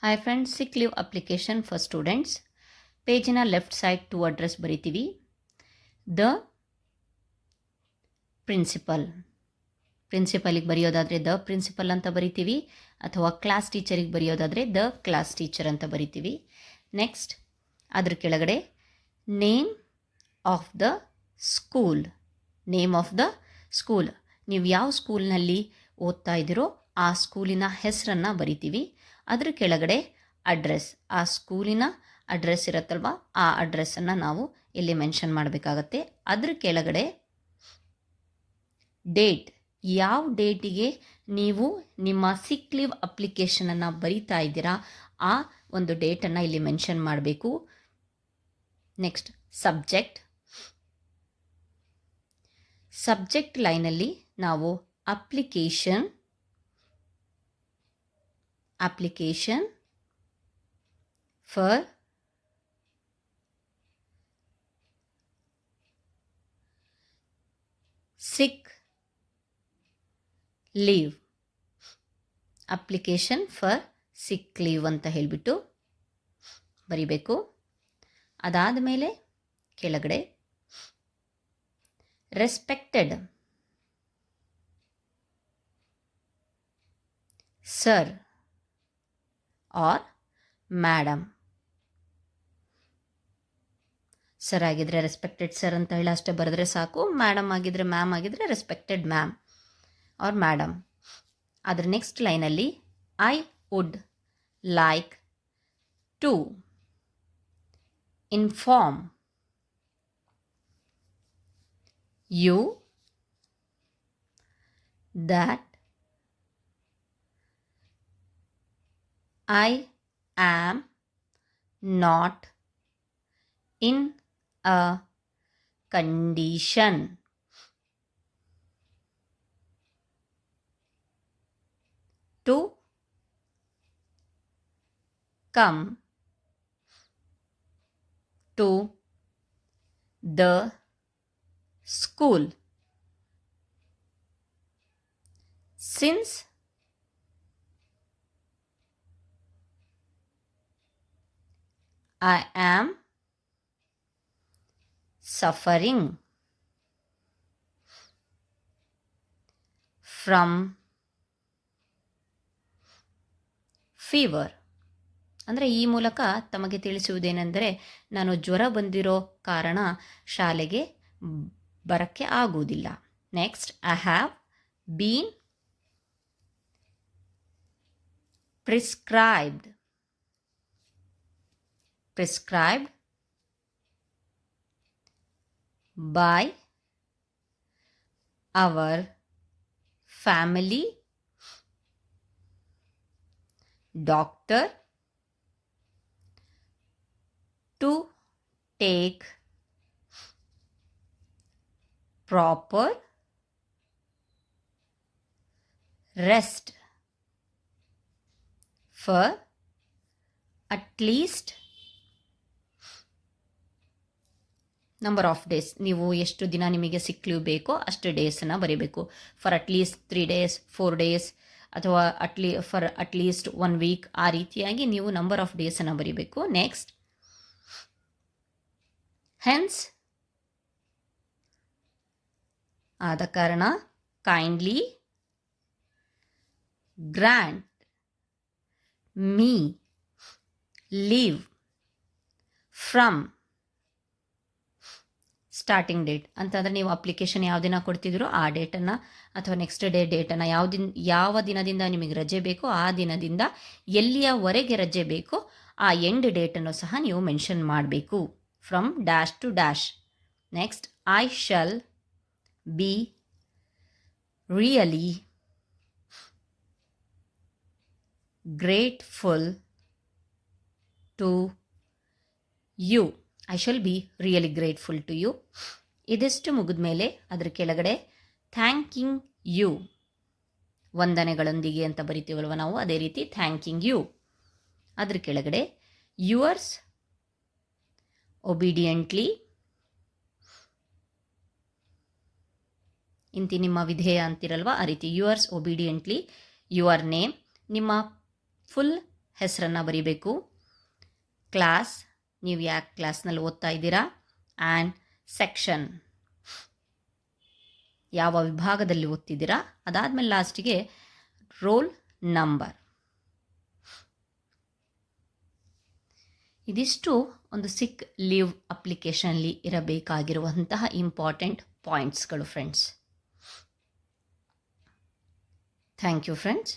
Hi friends, sick leave application for students. ಪೇಜಿನ left side to address ಬರಿತೀವಿ. The ಪ್ರಿನ್ಸಿಪಲಿಗೆ ಬರೆಯೋದಾದರೆ ದ ಪ್ರಿನ್ಸಿಪಲ್ ಅಂತ ಬರಿತೀವಿ, ಅಥವಾ ಕ್ಲಾಸ್ ಟೀಚರಿಗೆ ಬರೆಯೋದಾದರೆ ದ ಕ್ಲಾಸ್ ಟೀಚರ್ ಅಂತ ಬರಿತೀವಿ. ನೆಕ್ಸ್ಟ್ ಅದ್ರ ಕೆಳಗಡೆ ನೇಮ್ ಆಫ್ ದ ಸ್ಕೂಲ್. ನೀವು ಯಾವ ಸ್ಕೂಲ್ನಲ್ಲಿ ಓದ್ತಾ ಇದ್ದೀರೋ ಆ ಸ್ಕೂಲಿನ ಹೆಸರನ್ನು ಬರಿತೀವಿ. ಅದ್ರ ಕೆಳಗಡೆ ಅಡ್ರೆಸ್, ಆ ಸ್ಕೂಲಿನ ಅಡ್ರೆಸ್ ಇರುತ್ತಲ್ವ, ಆ ಅಡ್ರೆಸ್ಸನ್ನು ನಾವು ಇಲ್ಲಿ ಮೆನ್ಷನ್ ಮಾಡಬೇಕಾಗತ್ತೆ. ಅದ್ರ ಕೆಳಗಡೆ ಡೇಟ್, ಯಾವ ಡೇಟಿಗೆ ನೀವು ನಿಮ್ಮ ಸಿಕ್ ಲೀವ್ ಅಪ್ಲಿಕೇಶನನ್ನು ಬರಿತಾ ಇದ್ದೀರಾ ಆ ಒಂದು ಡೇಟನ್ನು ಇಲ್ಲಿ ಮೆನ್ಷನ್ ಮಾಡಬೇಕು. ನೆಕ್ಸ್ಟ್ ಸಬ್ಜೆಕ್ಟ್ ಲೈನಲ್ಲಿ ನಾವು application for sick leave, application for sick leave ಅಂತ ಹೇಳಿಬಿಟ್ಟು ಬರಿಬೇಕು. ಅದಾದ ಮೇಲೆ ಕೆಳಗಡೆ respected sir or madam. Sir ಆಗಿದ್ರೆ ರೆಸ್ಪೆಕ್ಟೆಡ್ ಸರ್ ಅಂತ ಹೇಳಿ ಅಷ್ಟೇ ಬರೆದ್ರೆ ಸಾಕು. ಮ್ಯಾಡಮ್ ಆಗಿದ್ರೆ, ಮ್ಯಾಮ್ ಆಗಿದ್ರೆ ರೆಸ್ಪೆಕ್ಟೆಡ್ ಮ್ಯಾಮ್ ಆರ್ ಮ್ಯಾಡಮ್. ಅದರ ನೆಕ್ಸ್ಟ್ ಲೈನಲ್ಲಿ I would like to inform you that I am not in a condition to come to the school since I am suffering from fever. ಅಂದರೆ ಈ ಮೂಲಕ ತಮಗೆ ತಿಳಿಸುವುದೇನೆಂದರೆ, ನಾನು ಜ್ವರ ಬಂದಿರೋ ಕಾರಣ ಶಾಲೆಗೆ ಬರೋಕ್ಕೆ ಆಗುವುದಿಲ್ಲ. Next I have been prescribed by our family doctor to take proper rest for at least number of days. ನೀವು ಎಷ್ಟು ದಿನ ನಿಮಗೆ ಸಿಕ್ ಲೀವ್ ಬೇಕೋ ಅಷ್ಟು ಡೇಸನ್ನು ಬರೀಬೇಕು. ಫಾರ್ ಅಟ್ಲೀಸ್ಟ್ 3 days, 4 days, ಅಥವಾ ಫಾರ್ ಅಟ್ಲೀಸ್ಟ್ 1 week, ಆ ರೀತಿಯಾಗಿ ನೀವು ನಂಬರ್ ಆಫ್ ಡೇಸನ್ನು ಬರೀಬೇಕು. ನೆಕ್ಸ್ಟ್ ಹೆನ್ಸ್, ಆದ ಕಾರಣ, kindly grant me leave from starting date ಅಂತಂದರೆ ನೀವು ಅಪ್ಲಿಕೇಶನ್ ಯಾವ ದಿನ ಕೊಡ್ತಿದ್ರೋ ಆ ಡೇಟನ್ನು, ಅಥವಾ ನೆಕ್ಸ್ಟ್ ಡೇಟನ್ನು, ಯಾವ ದಿನದಿಂದ ನಿಮಗೆ ರಜೆ ಬೇಕೋ ಆ ದಿನದಿಂದ ಎಲ್ಲಿಯವರೆಗೆ ರಜೆ ಬೇಕೋ ಆ ಎಂಡ್ ಡೇಟನ್ನು ಸಹ ನೀವು ಮೆನ್ಷನ್ ಮಾಡಬೇಕು. From dash to dash. Next I shall be really grateful to you. I shall be really grateful to you. ಇದಿಷ್ಟು ಮುಗಿದ ಮೇಲೆ ಅದರ ಕೆಳಗಡೆ ಥ್ಯಾಂಕಿಂಗ್ ಯು, ವಂದನೆಗಳೊಂದಿಗೆ ಅಂತ ಬರಿತೀವಲ್ವ ನಾವು, ಅದೇ ರೀತಿ ಥ್ಯಾಂಕಿಂಗ್ ಯು. ಅದ್ರ ಕೆಳಗಡೆ ಯುವರ್ಸ್ ಒಬಿಡಿಯೆಂಟ್ಲಿ, ಇಂತಿ ನಿಮ್ಮ ವಿಧೇಯ ಅಂತಿರಲ್ವ ಆ ರೀತಿ ಯುವರ್ಸ್ ಒಬಿಡಿಯೆಂಟ್ಲಿ ಯುವರ್ ನೇಮ್, ನಿಮ್ಮ ಫುಲ್ ಹೆಸರನ್ನು ಬರೀಬೇಕು. ಕ್ಲಾಸ್, ನೀವು ಯಾಕೆ ಕ್ಲಾಸ್ನಲ್ಲಿ ಓದ್ತಾ ಇದ್ದೀರಾ. ಆ್ಯಂಡ್ ಸೆಕ್ಷನ್, ಯಾವ ವಿಭಾಗದಲ್ಲಿ ಓದ್ತಿದ್ದೀರಾ. ಅದಾದಮೇಲೆ ಲಾಸ್ಟಿಗೆ ರೋಲ್ ನಂಬರ್. ಇದಿಷ್ಟು ಒಂದು ಸಿಕ್ ಲೀವ್ ಅಪ್ಲಿಕೇಶನ್ಲಿ ಇರಬೇಕಾಗಿರುವಂತಹ ಇಂಪಾರ್ಟೆಂಟ್ ಪಾಯಿಂಟ್ಸ್ಗಳು ಫ್ರೆಂಡ್ಸ್. Thank you friends.